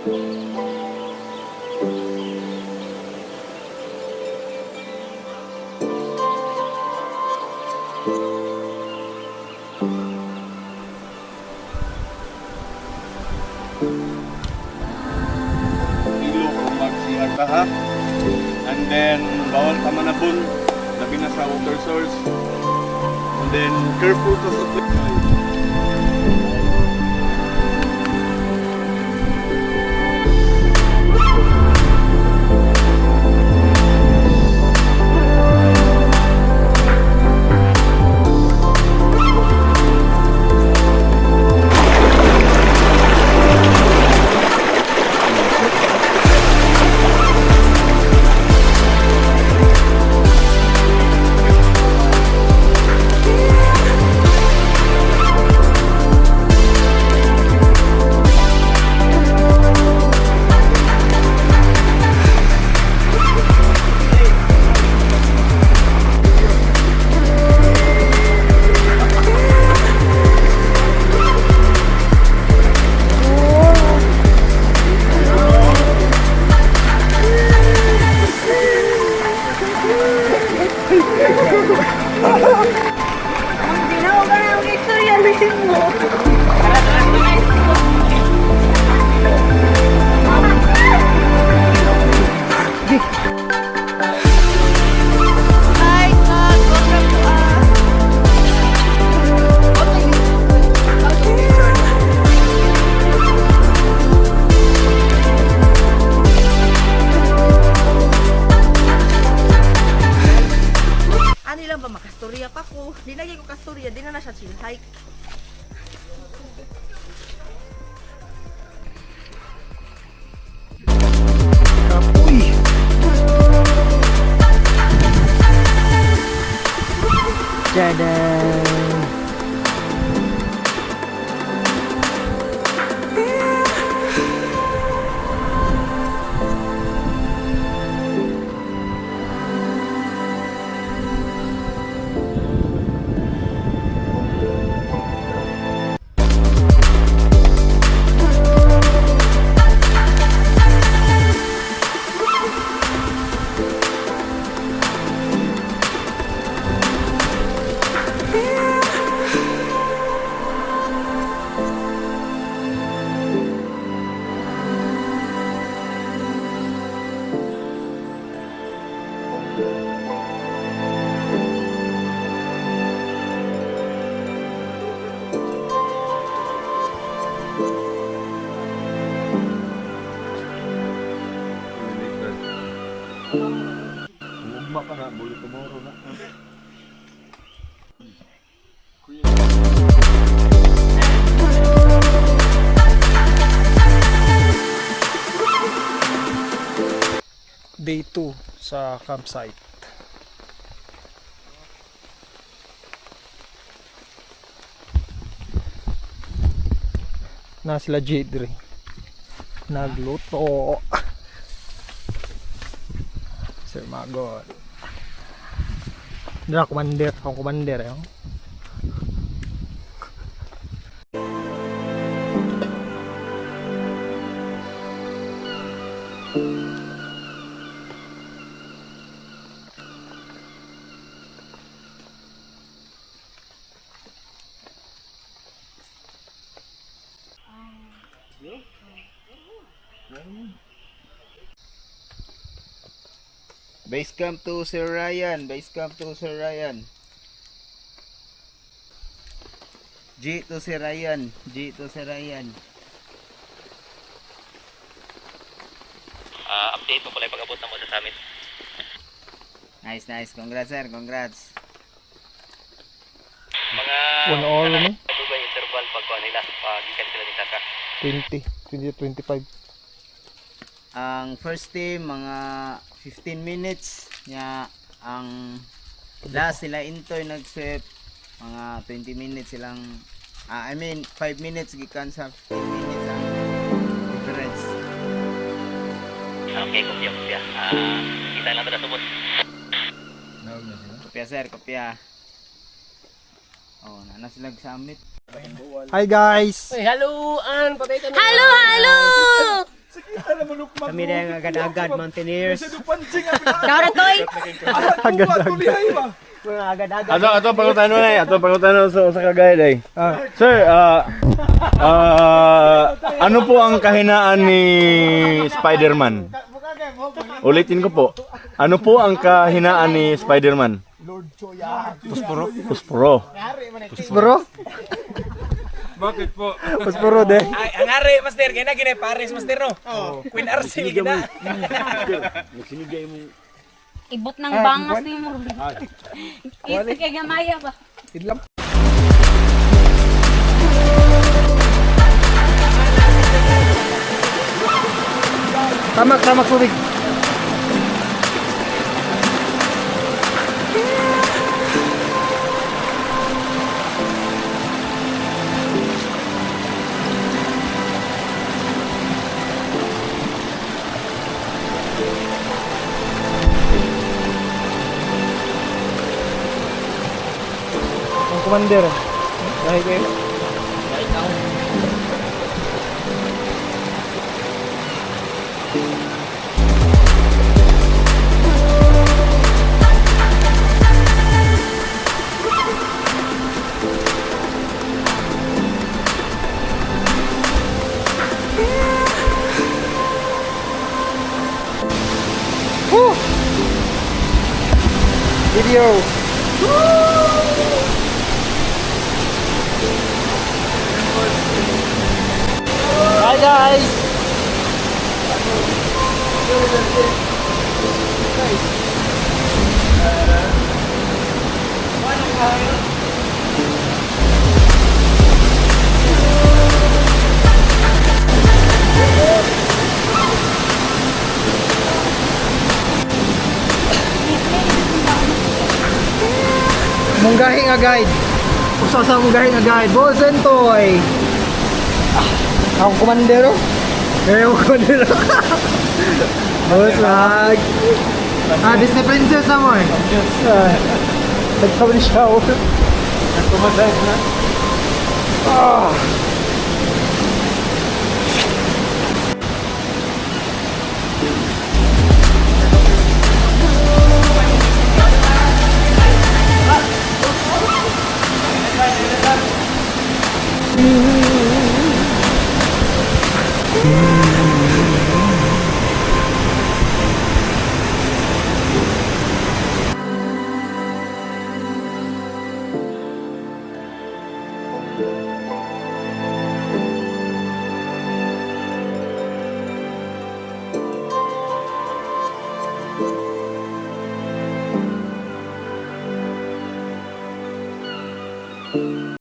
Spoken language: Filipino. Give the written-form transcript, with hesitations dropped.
Ha? And then bawal ka manabon, labi na sa water source. And then careful ka sa makastorya pa ko. Di na ko kastorya, di na siya chill hike. Kapoy! Tada! Umugma ka na, buli tomorrow na. Day 2 sa campsite. Na sila Jadre nagluto. Sir Magot. Dra commander, akong commander eh. Base camp to Sir Ryan. Base camp to Sir Ryan. G to Sir Ryan. G to Sir Ryan. Update mo pala yung pag-abot na mo sa summit. Nice, nice. Congrats, sir. Congrats. Mga... 1 hour ni? Ito ba yung interval pag nila? Pag ikan sila ni Saka? 20, 25. Ang first team, mga 15 minutes. Nya, ang last sila Intoy nag-sweep. Mga 20 minutes silang... I mean, 5 minutes gikan sa 15 minutes ang difference. Okay, kopya. Kita lang ito na subot. Kopya, sir. Kopya. Oh, na sila summit. Hi guys! Hey, hello! An, patay ka na! Hello! Kami na yung agad-agad mountaineers. Kauran to eh. Mga agad-agad. Ato pangutan mo na Ato pangutan mo sa kagaya day. Sir, ano po ang kahinaan ni Spider-Man? Ulitin ko po. Ano po ang kahinaan ni Spider-Man? Puspuro. Puspuro? Bakit po? Puspuro de. Ay, ang hari, master, kaya na ginay Paris, master, no? Queen Arcel, gina. Ibot ng bangas ni mo. Ito kay gamaya ba? Idlam. Tamak tubig. Ang commander. Dahil kayo. Woo! Video. Hi guys. Munggahi nga guide. Usa sa munggahi nga guide. Bosen toy. Ako komandero. Ako komandero. Bos lag. Disney princess naman. Nagkabali siya. Nagkumasay na.